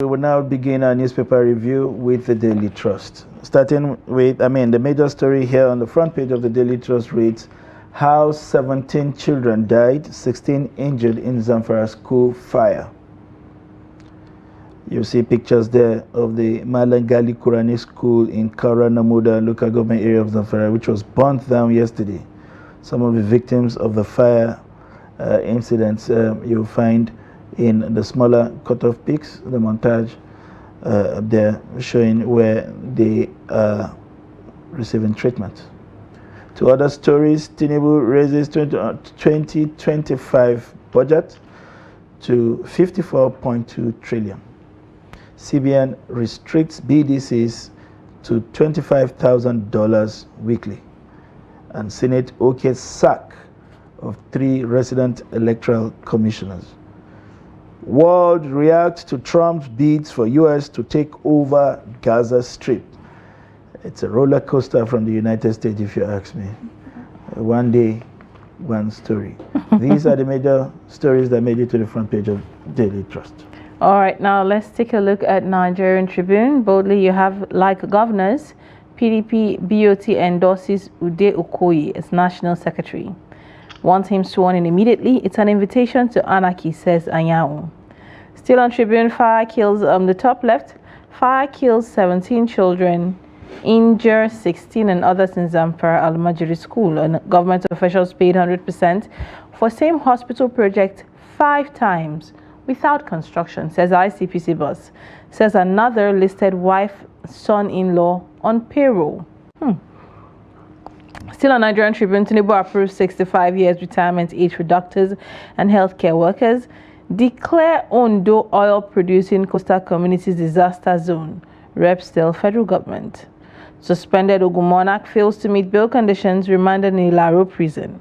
We will now begin our newspaper review with the Daily Trust. Starting with, the major story here on the front page of the Daily Trust reads, how 17 children died, 16 injured in Zamfara school fire. You see pictures there of the Malangali Quranic School in Kaura Namuda local government area of Zamfara, which was burnt down yesterday. Some of the victims of the fire incidents you'll find in the smaller cut-off pics, the montage there showing where they are receiving treatment. To other stories, Tinubu raises 2025 budget to 54.2 trillion. CBN restricts BDCs to $25,000 weekly. And Senate okays sack of 3 resident electoral commissioners. World reacts to Trump's bids for U.S. to take over Gaza Strip. It's a roller coaster from the United States, if you ask me. One day, one story. These are the major stories that made it to the front page of Daily Trust. All right, now let's take a look at Nigerian Tribune. Boldly, you have, like governors, PDP BOT endorses Ude Okoye as National Secretary. Wants him sworn in immediately. It's an invitation to anarchy, says Anyanwu. Still on Tribune, fire kills, the top left, fire kills 17 children, injures 16 and others in Zamfara Almajiri School. And government officials paid 100% for same hospital project 5 times without construction, says ICPC boss. Says another listed wife, son-in-law on payroll. Still on Nigerian Tribune, Tinubu approves 65 years retirement age for doctors and healthcare workers. Declare Ondo oil-producing coastal communities disaster zone. Reps tell federal government. Suspended Ogun monarch fails to meet bail conditions, remanded in Ilaro prison.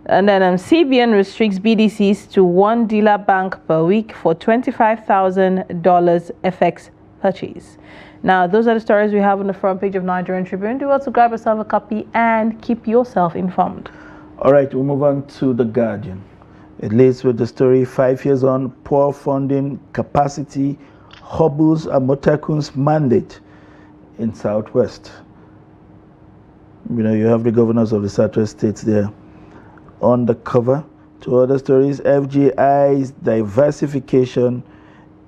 And then CBN restricts BDCs to 1 dealer bank per week for $25,000 FX purchase. Now, those are the stories we have on the front page of Nigerian Tribune. Do well to grab yourself a copy and keep yourself informed. All right, we'll move on to The Guardian. It leads with the story, 5 years on, poor funding capacity hobbles Amotekun's mandate in Southwest. You have the governors of the Southwest states there on the cover. To other stories, FGI's diversification,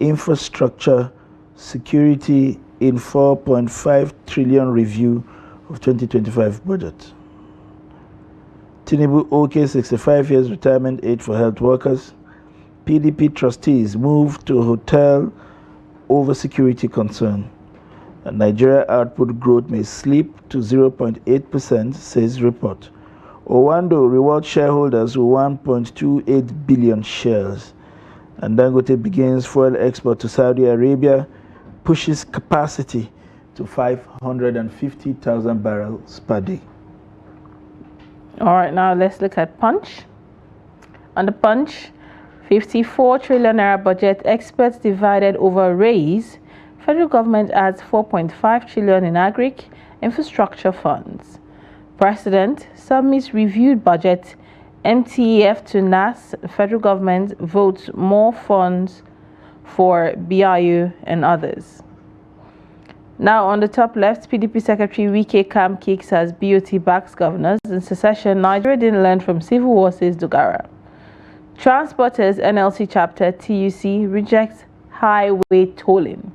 infrastructure, security in 4.5 trillion review of 2025 budget. Tinubu OK 65 years retirement age for health workers. PDP trustees move to hotel over security concern. And Nigeria output growth may slip to 0.8%, says report. Owando rewards shareholders with 1.28 billion shares. And Dangote begins fuel export to Saudi Arabia, pushes capacity to 550,000 barrels per day. All right, now let's look at Punch. On the Punch, 54 trillion naira budget, experts divided over raise. Federal government adds 4.5 trillion in agric infrastructure funds. President submits reviewed budget. MTEF to NAS. Federal government votes more funds for BIU and others. Now on the top left, PDP Secretary Wike Camp kicks as BOT backs governors. In secession, Nigeria didn't learn from civil war, says Dogara. Transporters NLC chapter TUC rejects highway tolling.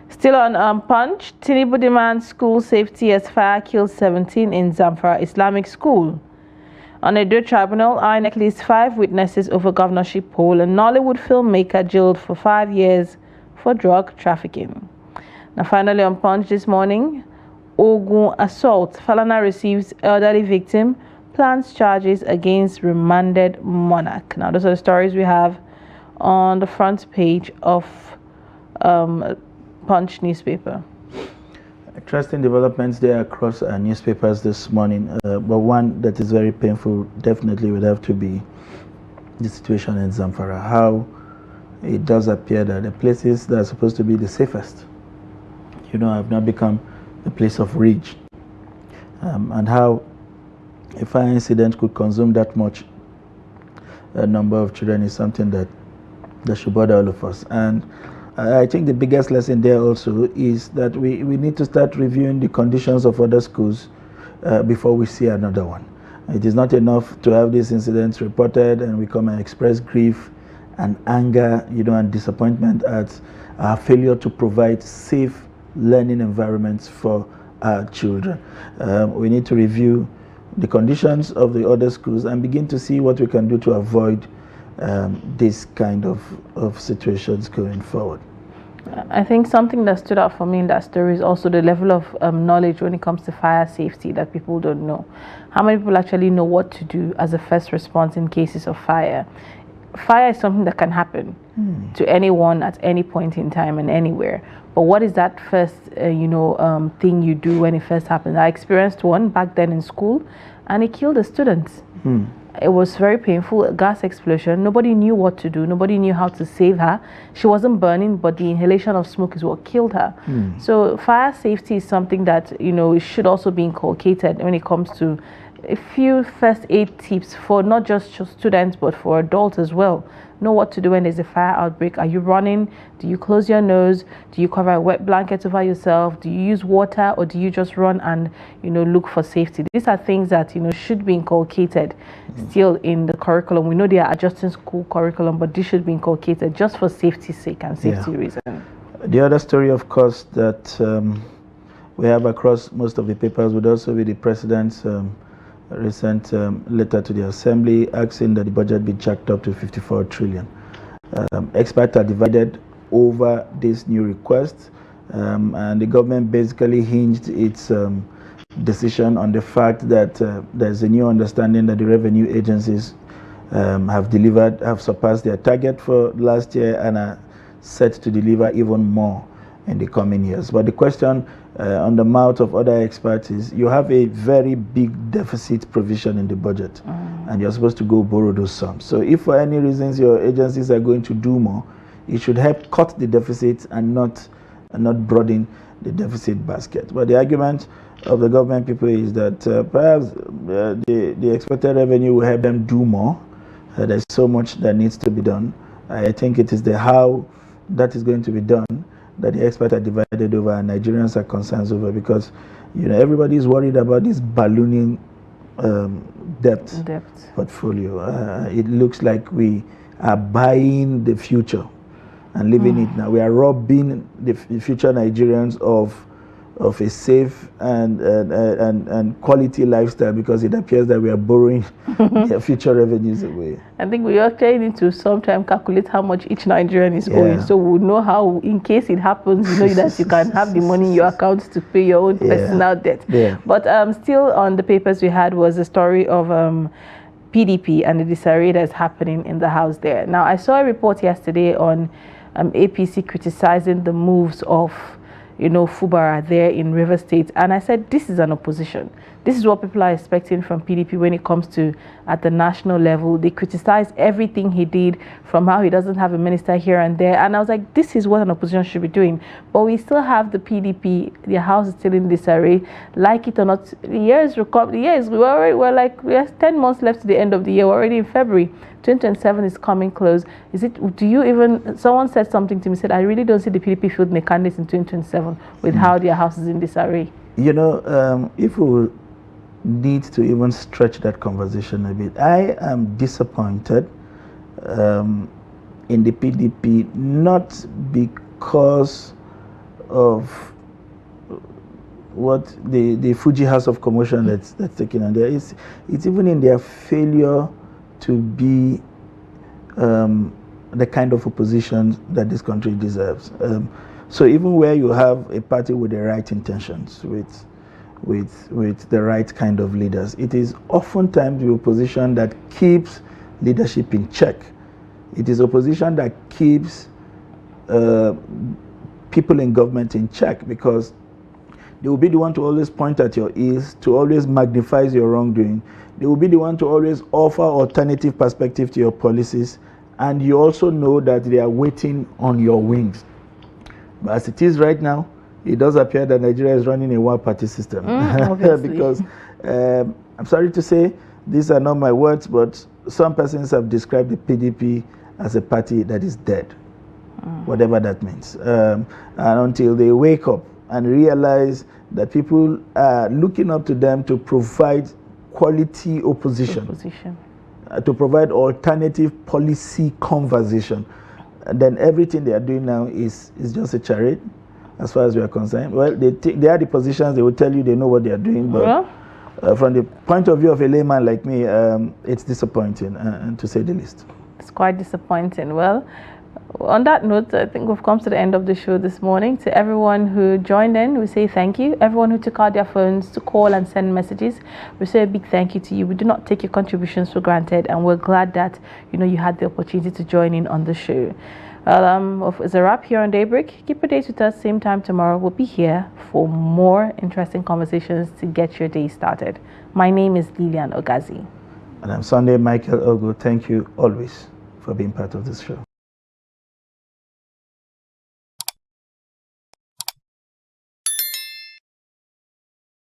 Still on Punch, Tinubu demands school safety as fire kills 17 in Zamfara Islamic School. On Edo Tribunal, INEC lists 5 witnesses over governorship poll, and Nollywood filmmaker jailed for 5 years for drug trafficking. Now finally on Punch this morning, Ogun assault. Falana receives elderly victim, plans charges against remanded monarch. Now those are the stories we have on the front page of Punch newspaper. Interesting developments there across our newspapers this morning, but one that is very painful definitely would have to be the situation in Zamfara. How it does appear that the places that are supposed to be the safest, have now become the place of rage, and how a fire incident could consume that much a number of children is something that should bother all of us. And I think the biggest lesson there also is that we need to start reviewing the conditions of other schools before we see another one. It is not enough to have these incidents reported and we come and express grief and anger, and disappointment at our failure to provide safe learning environments for our children. We need to review the conditions of the other schools and begin to see what we can do to avoid this kind of situations going forward. I think something that stood out for me in that story is also the level of knowledge when it comes to fire safety that people don't know. How many people actually know what to do as a first response in cases of fire? Fire is something that can happen to anyone at any point in time and anywhere. But what is that first, thing you do when it first happens? I experienced one back then in school, and it killed a student. It was very painful, a gas explosion. Nobody knew what to do. Nobody knew how to save her. She wasn't burning, but the inhalation of smoke is what killed her. So fire safety is something that, it should also be inculcated when it comes to a few first aid tips for not just students, but for adults as well. Know what to do when there's a fire outbreak. Are you running? Do you close your nose? Do you cover a wet blanket over yourself? Do you use water, or do you just run and look for safety? These are things that should be inculcated still in the curriculum. We know they are adjusting school curriculum, but this should be inculcated just for safety's sake and safety reason. The other story, of course, that we have across most of the papers would also be the president's recent letter to the Assembly asking that the budget be jacked up to 54 trillion. Experts are divided over this new request, and the government basically hinged its decision on the fact that there's a new understanding that the revenue agencies have surpassed their target for last year and are set to deliver even more in the coming years. But the question on the mouth of other experts is, you have a very big deficit provision in the budget, and you're supposed to go borrow those sums. So if for any reasons your agencies are going to do more, it should help cut the deficit and not broaden the deficit basket. But the argument of the government people is that perhaps the expected revenue will help them do more. There's so much that needs to be done. I think it is the how that is going to be done that the experts are divided over and Nigerians are concerned over, because everybody is worried about this ballooning debt portfolio. It looks like we are buying the future and living it now. We are robbing the future Nigerians of a safe and quality lifestyle, because it appears that we are borrowing their future revenues away. I think we actually need to sometimes calculate how much each Nigerian is owing, so we'll know how, in case it happens, that you can have the money in your account to pay your own personal debt. But still on the papers we had was the story of PDP and the disarray that's happening in the house there. Now, I saw a report yesterday on APC criticizing the moves of Fubara there in River State, and I said, this is an opposition. This is what people are expecting from PDP when it comes to at the national level. They criticize everything he did, from how he doesn't have a minister here and there, and I was like, this is what an opposition should be doing. But we still have the PDP, their house is still in disarray, like it or not. We have 10 months left to the end of the year. We're already in February. 2027 is coming close. Someone said something to me, said, I really don't see the PDP fielding a candidate in 2027 with how their house is in disarray. If we need to even stretch that conversation a bit, I am disappointed in the PDP, not because of what the Fuji House of Commotion that's taken on there. It's even in their failure to be the kind of opposition that this country deserves. So even where you have a party with the right intentions, with the right kind of leaders, it is oftentimes the opposition that keeps leadership in check. It is opposition that keeps people in government in check, because they will be the one to always point at your ears, to always magnify your wrongdoing. They will be the one to always offer alternative perspective to your policies, and you also know that they are waiting on your wings. But as it is right now, it does appear that Nigeria is running a one-party system. Because I'm sorry to say, these are not my words, but some persons have described the PDP as a party that is dead. whatever that means. And until they wake up and realize that people are looking up to them to provide quality opposition. To provide alternative policy conversation, and then everything they are doing now is just a charade, as far as we are concerned. Well, they are the positions, they will tell you they know what they are doing, but from the point of view of a layman like me, it's disappointing, and to say the least. It's quite disappointing. Well, on that note, I think we've come to the end of the show this morning. To everyone who joined in, we say thank you. Everyone who took out their phones to call and send messages, we say a big thank you to you. We do not take your contributions for granted, and we're glad that you had the opportunity to join in on the show. It's a wrap here on Daybreak. Keep a date with us, same time tomorrow. We'll be here for more interesting conversations to get your day started. My name is Lilian Ogazi. And I'm Sunday Michael Ogo. Thank you always for being part of this show.